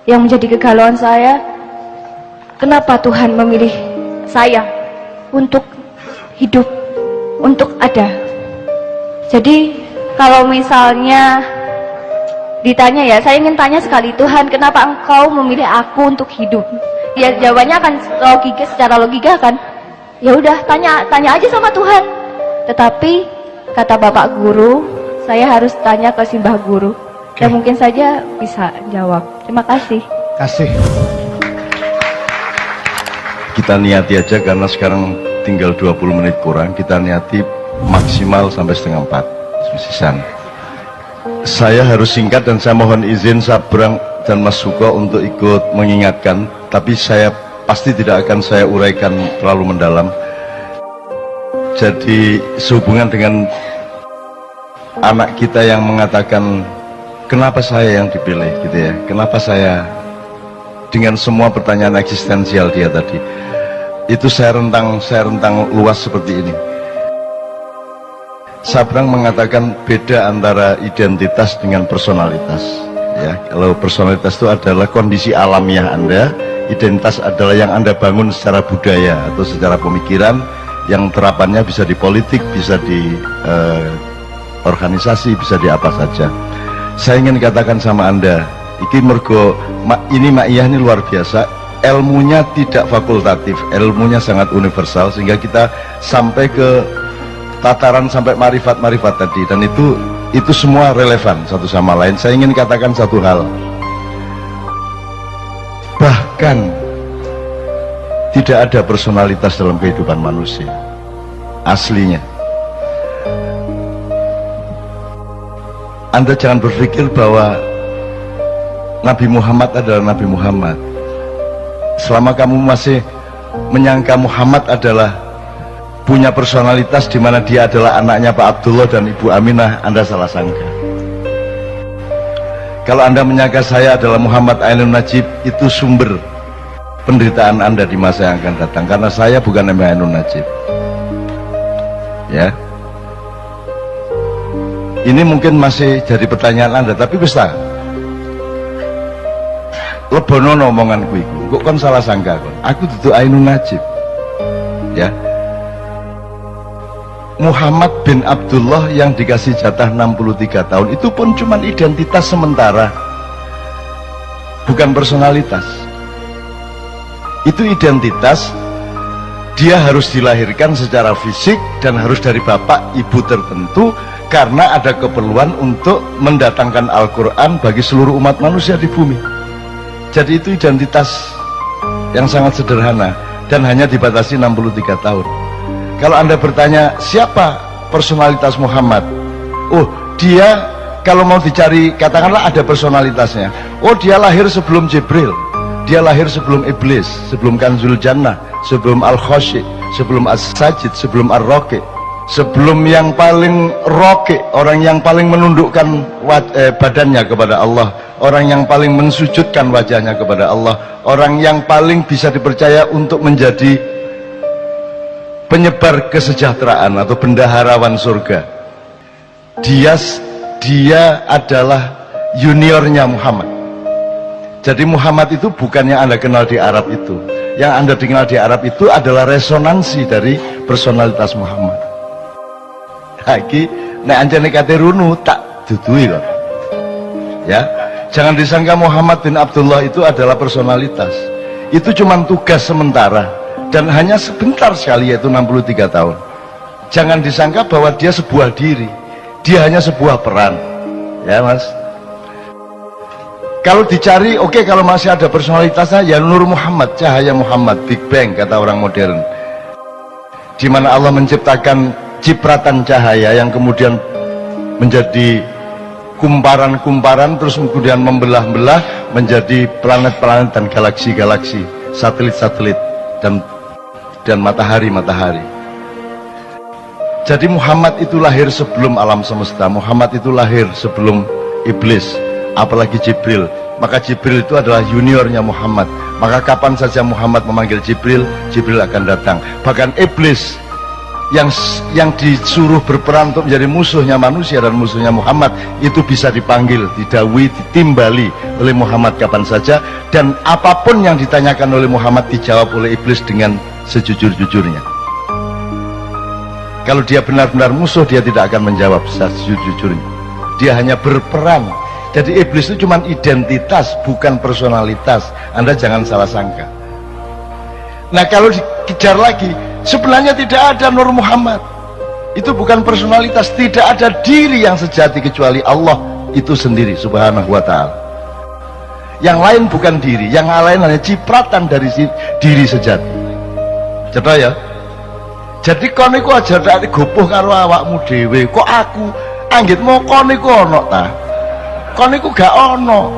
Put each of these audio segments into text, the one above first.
yang menjadi kegalauan saya, kenapa Tuhan memilih saya untuk hidup, untuk ada. Jadi kalau misalnya ditanya ya, saya ingin tanya sekali, Tuhan kenapa engkau memilih aku untuk hidup? Ya jawabannya akan logika, secara logika kan, ya udah tanya aja sama Tuhan. Tetapi kata Bapak Guru, saya harus tanya ke Simbah Guru. Dan mungkin saja bisa jawab. Terima kasih. Kasih. Kita niati aja karena sekarang tinggal 20 menit kurang. Kita niati maksimal sampai setengah 4 sisan. Saya harus singkat dan saya mohon izin Sabrang dan Mas Suko untuk ikut mengingatkan. Tapi saya pasti tidak akan saya uraikan terlalu mendalam. Jadi sehubungan dengan anak kita yang mengatakan, kenapa saya yang dipilih gitu ya, kenapa saya, dengan semua pertanyaan eksistensial dia tadi, itu saya rentang luas seperti ini. Sabrang mengatakan beda antara identitas dengan personalitas ya. Kalau personalitas itu adalah kondisi alamiah Anda, identitas adalah yang Anda bangun secara budaya atau secara pemikiran, yang terapannya bisa di politik, bisa di organisasi, bisa di apa saja. Saya ingin katakan sama Anda, iki mergo ini Ma'iyah ini luar biasa, ilmunya tidak fakultatif, ilmunya sangat universal, sehingga kita sampai ke tataran sampai marifat-marifat tadi, dan itu semua relevan satu sama lain. Saya ingin katakan satu hal, bahkan tidak ada personalitas dalam kehidupan manusia aslinya. Anda jangan berpikir bahwa Nabi Muhammad adalah Nabi Muhammad. Selama kamu masih menyangka Muhammad adalah punya personalitas di mana dia adalah anaknya Pak Abdullah dan Ibu Aminah, Anda salah sangka. Kalau Anda menyangka saya adalah Muhammad Ainun Najib, itu sumber penderitaan Anda di masa yang akan datang, karena saya bukan Nabi Ainun Najib ya. Ini mungkin masih jadi pertanyaan Anda, tapi bisa lebono omonganku itu, kok kan salah sangka kon. Aku duduk Ainun Najib ya. Muhammad bin Abdullah yang dikasih jatah 63 tahun itu pun cuma identitas sementara, bukan personalitas. Itu identitas, dia harus dilahirkan secara fisik dan harus dari bapak ibu tertentu, karena ada keperluan untuk mendatangkan Al-Quran bagi seluruh umat manusia di bumi. Jadi itu identitas yang sangat sederhana dan hanya dibatasi 63 tahun. Kalau Anda bertanya siapa personalitas Muhammad, oh dia, kalau mau dicari katakanlah ada personalitasnya, oh dia lahir sebelum Jibril, dia lahir sebelum Iblis, sebelum Kanzul Jannah, sebelum Al-Khoshi, sebelum As-Sajid, sebelum Ar-Roqi, sebelum yang paling roke, orang yang paling menundukkan badannya kepada Allah, orang yang paling mensujudkan wajahnya kepada Allah, orang yang paling bisa dipercaya untuk menjadi penyebar kesejahteraan atau bendaharawan surga. Dia adalah juniornya Muhammad. Jadi Muhammad itu bukan yang Anda kenal di Arab itu. Yang Anda kenal di Arab itu adalah resonansi dari personalitas Muhammad. Lagi nek anjane kate runu tak dudui kok. Ya, jangan disangka Muhammad bin Abdullah itu adalah personalitas. Itu cuma tugas sementara dan hanya sebentar sekali, yaitu 63 tahun. Jangan disangka bahwa dia sebuah diri, dia hanya sebuah peran. Ya Mas, kalau dicari, oke, kalau masih ada personalitasnya, ya Nur Muhammad, cahaya Muhammad, Big Bang kata orang modern, di mana Allah menciptakan cipratan cahaya yang kemudian menjadi kumparan-kumparan, terus kemudian membelah-belah menjadi planet-planet dan galaksi-galaksi, satelit-satelit dan matahari-matahari. Jadi Muhammad itu lahir sebelum alam semesta, Muhammad itu lahir sebelum Iblis, apalagi Jibril. Maka Jibril itu adalah juniornya Muhammad. Maka kapan saja Muhammad memanggil Jibril, Jibril akan datang. Bahkan Iblis yang disuruh berperan untuk menjadi musuhnya manusia dan musuhnya Muhammad itu bisa dipanggil, didawui, ditimbali oleh Muhammad kapan saja, dan apapun yang ditanyakan oleh Muhammad dijawab oleh iblis dengan sejujur-jujurnya. Kalau dia benar-benar musuh, dia tidak akan menjawab sejujur-jujurnya, dia hanya berperan. Jadi iblis itu cuma identitas, bukan personalitas. Anda jangan salah sangka. Nah, kalau dikejar lagi, sebenarnya tidak ada Nur Muhammad. Itu bukan personalitas, tidak ada diri yang sejati kecuali Allah itu sendiri subhanahu wa ta'ala. Yang lain bukan diri, yang lain hanya cipratan dari diri sejati. Cepat ya. Jadi kon iku aja tak gopoh karo awakmu dhewe. Kok aku anggitmu kon iku ono ta? Kon iku gak ono.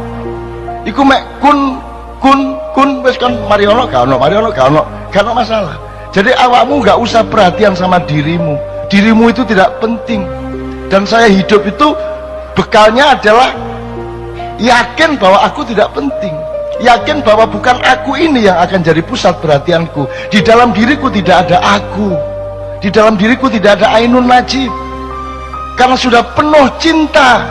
Iku mek kun wis kon mari ono gak ono, mari ono gak ono, gak ono masalah. Jadi awakmu gak usah perhatian sama dirimu. Dirimu itu tidak penting. Dan saya hidup itu bekalnya adalah yakin bahwa aku tidak penting. Yakin bahwa bukan aku ini yang akan jadi pusat perhatianku. Di dalam diriku tidak ada aku. Di dalam diriku tidak ada Ainun Najib. Karena sudah penuh cinta.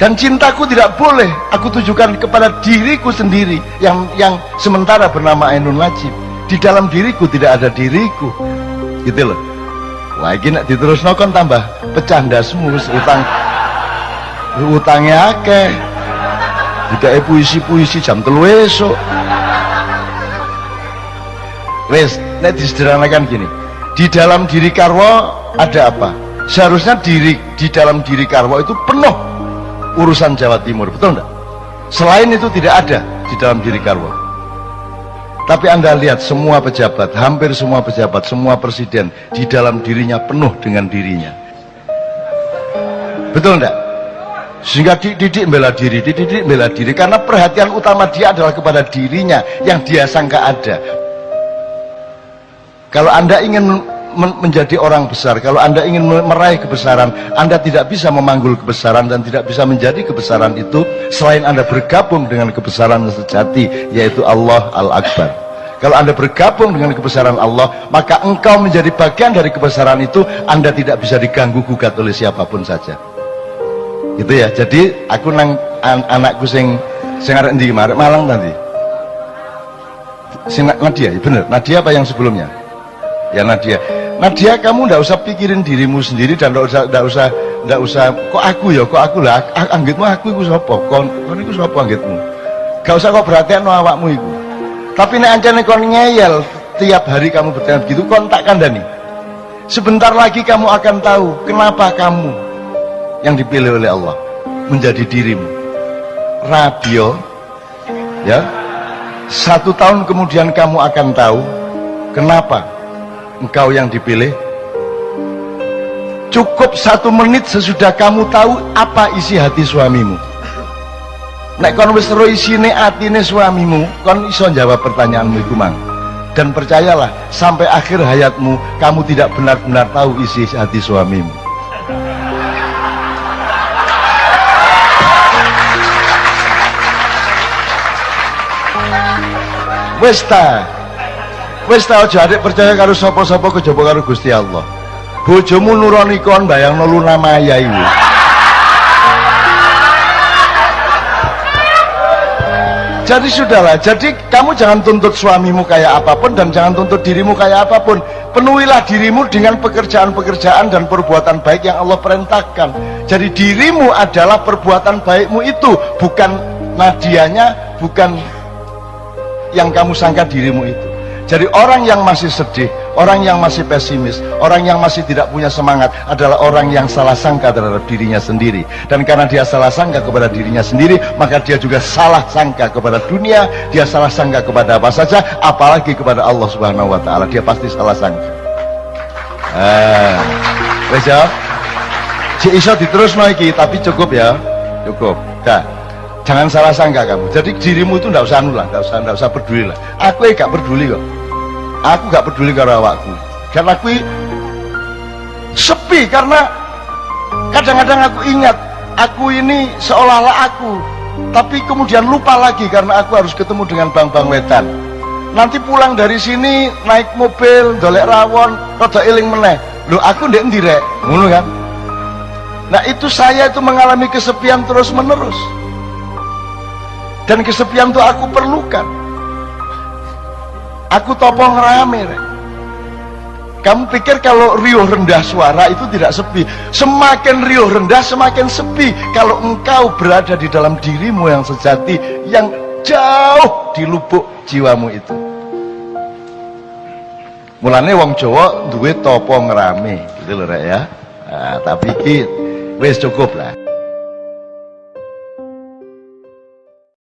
Dan cintaku tidak boleh aku tujukan kepada diriku sendiri yang sementara bernama Ainun Najib. Di dalam diriku tidak ada diriku. Gitu loh. Wah, ini nak diterusno kon tambah pecah ndasmu, utangnya akeh. Tidak puisi-puisi jam 3 esok. Wes, nek disederhanakan gini. Di dalam diri Karwo ada apa? Seharusnya di dalam diri Karwo itu penuh urusan Jawa Timur, betul enggak? Selain itu tidak ada di dalam diri Karwo. Tapi Anda lihat semua pejabat, hampir semua pejabat, semua presiden di dalam dirinya penuh dengan dirinya. Betul enggak? Sehingga dididik bela diri karena perhatian utama dia adalah kepada dirinya yang dia sangka ada. Kalau Anda ingin menjadi orang besar, kalau Anda ingin meraih kebesaran, Anda tidak bisa memanggul kebesaran dan tidak bisa menjadi kebesaran itu selain Anda bergabung dengan kebesaran sejati, yaitu Allah Al-Akbar. Kalau Anda bergabung dengan kebesaran Allah, maka engkau menjadi bagian dari kebesaran itu. Anda tidak bisa diganggu gugat oleh siapapun saja. Gitu ya. Jadi aku nang anakku sing arek endi kemarin Malang tadi. Sing Nadia, ya bener. Nadia apa yang sebelumnya? Ya Nadia, kamu ndak usah pikirin dirimu sendiri dan ndak usah kok aku lah, anggitmu aku iku sapa? Kon iku sapa anggitmu? Gak usah kok perhatian no awakmu iku. Tapi nek ancane kon ngeyel tiap hari kamu bertanya begitu, kon tak kandhani. Sebentar lagi kamu akan tahu kenapa kamu yang dipilih oleh Allah menjadi dirimu. Radio ya. 1 tahun kemudian kamu akan tahu kenapa engkau yang dipilih. Cukup 1 menit sesudah kamu tahu apa isi hati suamimu. Nek kon wis ro isine atine suamimu, kon iso jawab pertanyaanmu iku mang. Dan percayalah, sampai akhir hayatmu kamu tidak benar-benar tahu isi hati suamimu. Wis ta aja adik percaya karo sapa-sapa kejaba karo Gusti Allah. Bojomu nuroni kon bayangno Luna Maya iku. Jadi sudahlah, jadi kamu jangan tuntut suamimu kayak apapun dan jangan tuntut dirimu kayak apapun. Penuhilah dirimu dengan pekerjaan-pekerjaan dan perbuatan baik yang Allah perintahkan. Jadi dirimu adalah perbuatan baikmu itu, bukan Nadianya, bukan yang kamu sangka dirimu itu. Jadi orang yang masih sedih, orang yang masih pesimis, orang yang masih tidak punya semangat adalah orang yang salah sangka terhadap dirinya sendiri. Dan karena dia salah sangka kepada dirinya sendiri, maka dia juga salah sangka kepada dunia, dia salah sangka kepada apa saja, apalagi kepada Allah Subhanahu wa taala. Dia pasti salah sangka. Wes ya. Si iso diterusno iki, tapi cukup ya. Cukup. Dah. Jangan salah sangka kamu. Jadi dirimu itu ndak usah anu lah, ndak usah peduli lah. Aku gak peduli kok. Aku gak peduli karo awakku. Karena aku sepi, karena kadang-kadang aku ingat aku ini seolah-olah aku, tapi kemudian lupa lagi karena aku harus ketemu dengan bang-bang wetan. nanti pulang dari sini naik mobil golek rawon rada eling meneh. Lho aku ndek endi rek? Ngono kan. Nah itu saya itu mengalami kesepian terus menerus, dan kesepian itu aku perlukan. Aku topong rame rek. Kamu pikir kalau riuh rendah suara itu tidak sepi? Semakin riuh rendah semakin sepi kalau engkau berada di dalam dirimu yang sejati, yang jauh di lubuk jiwamu itu. Mulane wong Jawa duwe topo ngrame gitu lho rek ya. Nah, tapi iki wis cukup lah.